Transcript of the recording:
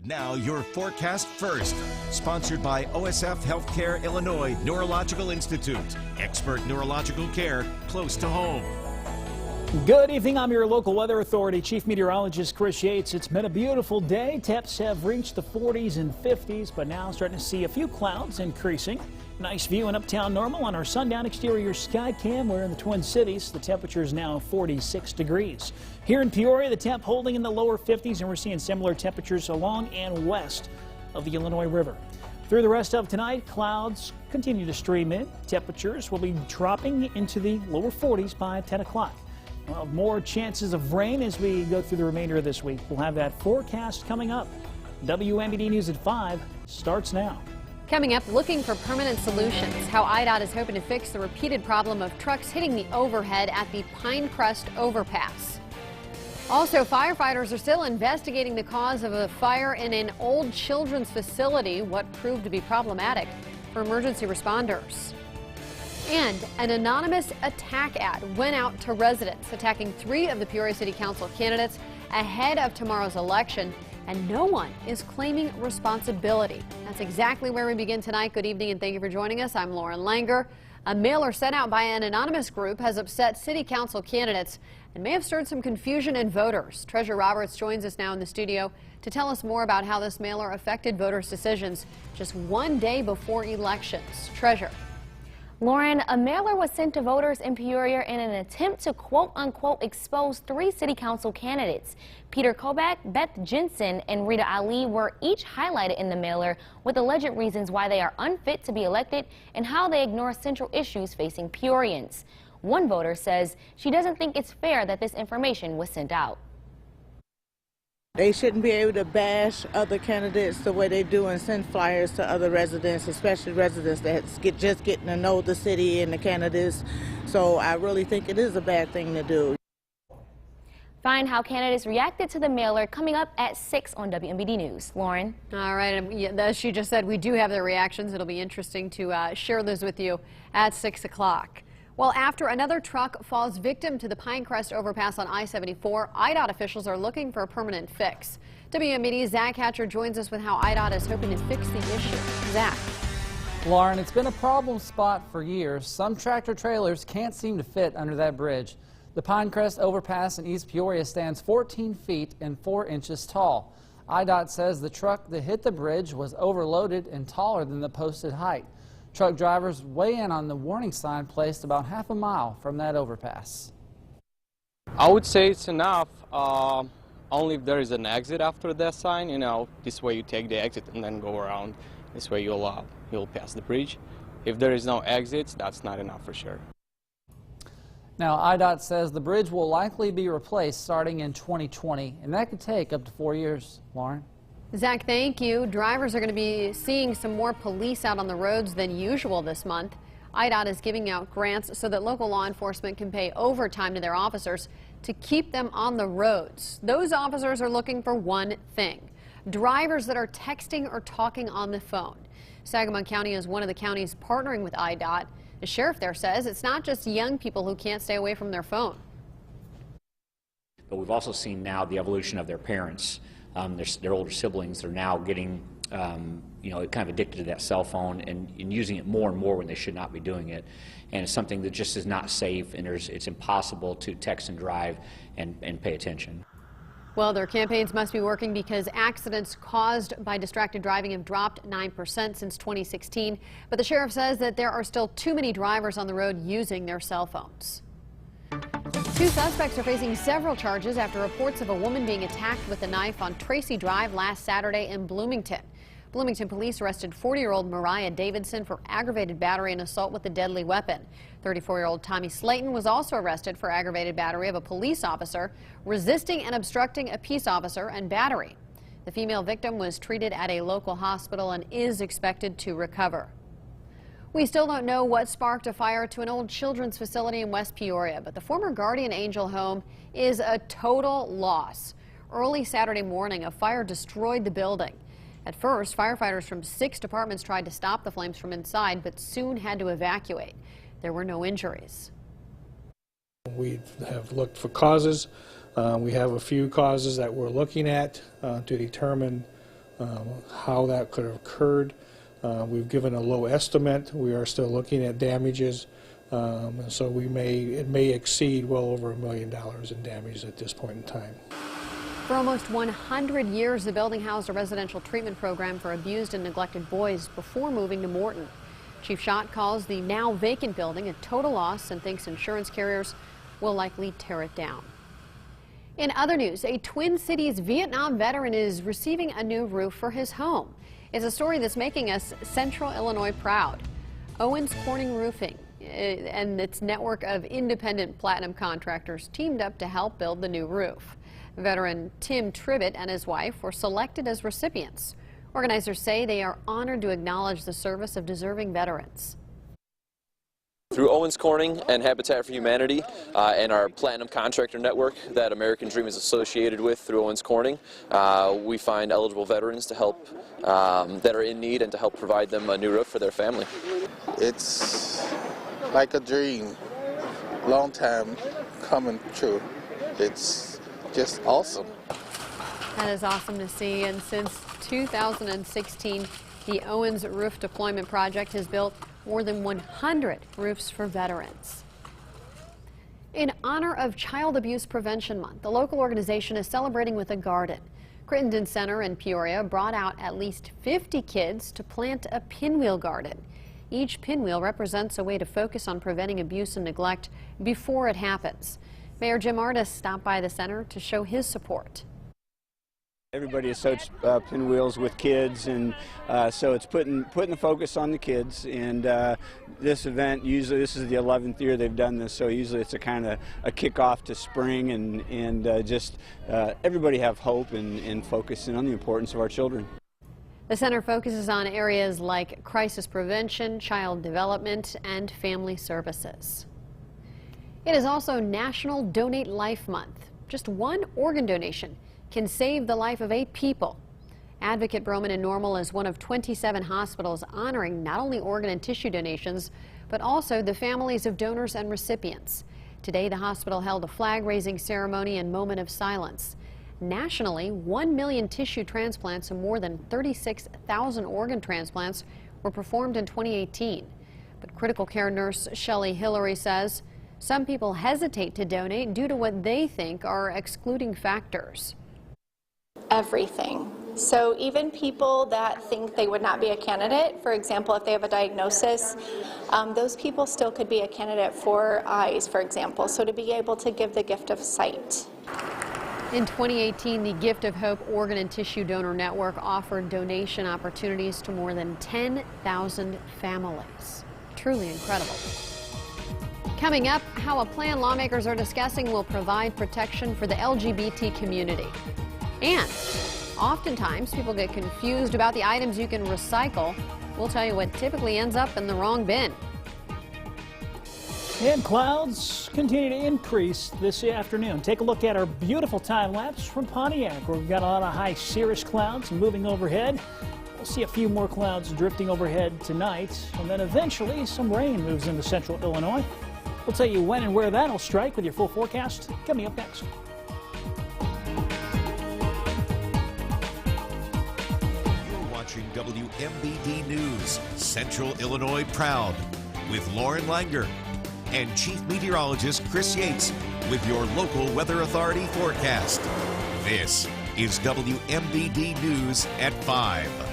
Now your forecast first, sponsored by OSF Healthcare Illinois Neurological Institute. Expert neurological care close to home. Good evening, I'm your local weather authority, Chief Meteorologist Chris Yates. It's been a beautiful day. Temps have reached the 40s and 50s, but now starting to see a few clouds increasing. Nice view in uptown Normal on our sundown exterior sky cam. We're in the Twin Cities. The temperature is now 46 degrees. Here in Peoria, the temp holding in the lower 50s, and we're seeing similar temperatures along and west of the Illinois River. Through the rest of tonight, clouds continue to stream in. Temperatures will be dropping into the lower 40s by 10 o'clock. Well, more chances of rain as we go through the remainder of this week. We'll have that forecast coming up. WMBD News at 5 starts now. Coming up, looking for permanent solutions. How IDOT is hoping to fix the repeated problem of trucks hitting the overhead at the Pinecrest overpass. Also, firefighters are still investigating the cause of a fire in an old children's facility, what proved to be problematic for emergency responders. And an anonymous attack ad went out to residents, attacking 3 of the Peoria City Council candidates ahead of tomorrow's election, and no one is claiming responsibility. That's exactly where we begin tonight. Good evening and thank you for joining us. I'm Lauren Langer. A mailer sent out by an anonymous group has upset City Council candidates and may have stirred some confusion in voters. Treasurer Roberts joins us now in the studio to tell us more about how this mailer affected voters' decisions just one day before elections. Treasurer. Lauren, a mailer was sent to voters in Peoria in an attempt to quote-unquote expose 3 city council candidates. Peter Kobach, Beth Jensen, and Rita Ali were each highlighted in the mailer with alleged reasons why they are unfit to be elected and how they ignore central issues facing Peorians. One voter says she doesn't think it's fair that this information was sent out. They shouldn't be able to bash other candidates the way they do and send flyers to other residents, especially residents that's just getting to know the city and the candidates. So I really think it is a bad thing to do. Find how candidates reacted to the mailer coming up at 6 on WMBD News. Lauren. All right, and as she just said, we do have their reactions. It'll be interesting to share those with you at 6 o'clock. Well, after another truck falls victim to the Pinecrest overpass on I-74, IDOT officials are looking for a permanent fix. WMBD's Zach Hatcher joins us with how IDOT is hoping to fix the issue. Zach. Lauren, it's been a problem spot for years. Some tractor trailers can't seem to fit under that bridge. The Pinecrest overpass in East Peoria stands 14 feet and 4 inches tall. IDOT says the truck that hit the bridge was overloaded and taller than the posted height. Truck drivers weigh in on the warning sign placed about half a mile from that overpass. I would say it's enough, only if there is an exit after that sign. You know, this way you take the exit and then go around. This way you'll pass the bridge. If there is no exits, that's not enough for sure. Now, IDOT says the bridge will likely be replaced starting in 2020, and that could take up to 4 years. Lauren? Zach, thank you. Drivers are going to be seeing some more police out on the roads than usual this month. IDOT is giving out grants so that local law enforcement can pay overtime to their officers to keep them on the roads. Those officers are looking for one thing: drivers that are texting or talking on the phone. Sangamon County is one of the counties partnering with IDOT. The sheriff there says it's not just young people who can't stay away from their phone. But we've also seen now the evolution of their parents. Their older siblings are now getting, you know, kind of addicted to that cell phone and using it more and more when they should not be doing it. And it's something that just is not safe, and it's impossible to text and drive and pay attention. Well, their campaigns must be working because accidents caused by distracted driving have dropped 9% since 2016. But the sheriff says that there are still too many drivers on the road using their cell phones. 2 suspects are facing several charges after reports of a woman being attacked with a knife on Tracy Drive last Saturday in Bloomington. Bloomington police arrested 40-year-old Mariah Davidson for aggravated battery and assault with a deadly weapon. 34-year-old Tommy Slayton was also arrested for aggravated battery of a police officer, resisting and obstructing a peace officer, and battery. The female victim was treated at a local hospital and is expected to recover. We still don't know what sparked a fire to an old children's facility in West Peoria, but the former Guardian Angel home is a total loss. Early Saturday morning, a fire destroyed the building. At first, firefighters from 6 departments tried to stop the flames from inside, but soon had to evacuate. There were no injuries. We have looked for causes. We have a few causes that we're looking at to determine how that could have occurred. We've given a low estimate. We are still looking at damages, and so it may exceed well over $1 million in damage at this point in time. For almost 100 years, the building housed a residential treatment program for abused and neglected boys before moving to Morton. Chief Schott calls the now vacant building a total loss and thinks insurance carriers will likely tear it down. In other news, a Twin Cities Vietnam veteran is receiving a new roof for his home. It's a story that's making us Central Illinois proud. Owens Corning Roofing and its network of independent platinum contractors teamed up to help build the new roof. Veteran Tim Tribbett and his wife were selected as recipients. Organizers say they are honored to acknowledge the service of deserving veterans. Through Owens Corning and Habitat for Humanity and our Platinum Contractor Network that American Dream is associated with through Owens Corning, we find eligible veterans to help that are in need and to help provide them a new roof for their family. It's like a dream, long time coming true. It's just awesome. That is awesome to see, and since 2016, the Owens Roof Deployment Project has built more than 100 roofs for veterans. In honor of Child Abuse Prevention Month, the local organization is celebrating with a garden. Crittenden Center in Peoria brought out at least 50 kids to plant a pinwheel garden. Each pinwheel represents a way to focus on preventing abuse and neglect before it happens. Mayor Jim Ardis stopped by the center to show his support. Everybody associates pinwheels with kids, and so it's putting the focus on the kids. And this event, usually this is the 11th year they've done this, so usually it's a kind of a kickoff to spring, and just everybody have hope and focusing on the importance of our children. The center focuses on areas like crisis prevention, child development, and family services. It is also National Donate Life Month. Just one organ donation can save the life of 8 people. Advocate Broman in Normal is one of 27 hospitals honoring not only organ and tissue donations, but also the families of donors and recipients. Today, the hospital held a flag-raising ceremony and moment of silence. Nationally, 1 million tissue transplants and more than 36,000 organ transplants were performed in 2018. But critical care nurse Shelley Hillary says some people hesitate to donate due to what they think are excluding factors. Everything. So even people that think they would not be a candidate, for example, if they have a diagnosis, those people still could be a candidate for eyes, for example. So to be able to give the gift of sight. In 2018, the Gift of Hope Organ and Tissue Donor Network offered donation opportunities to more than 10,000 families. Truly incredible. Coming up, how a plan lawmakers are discussing will provide protection for the LGBT community. And oftentimes people get confused about the items you can recycle. We'll tell you what typically ends up in the wrong bin. And clouds continue to increase this afternoon. Take a look at our beautiful time lapse from Pontiac, where we've got a lot of high cirrus clouds moving overhead. We'll see a few more clouds drifting overhead tonight, and then eventually some rain moves into central Illinois. We'll tell you when and where that'll strike with your full forecast coming up next. You're watching WMBD News, Central Illinois Proud, with Lauren Langer and Chief Meteorologist Chris Yates with your local Weather Authority forecast. This is WMBD News at 5.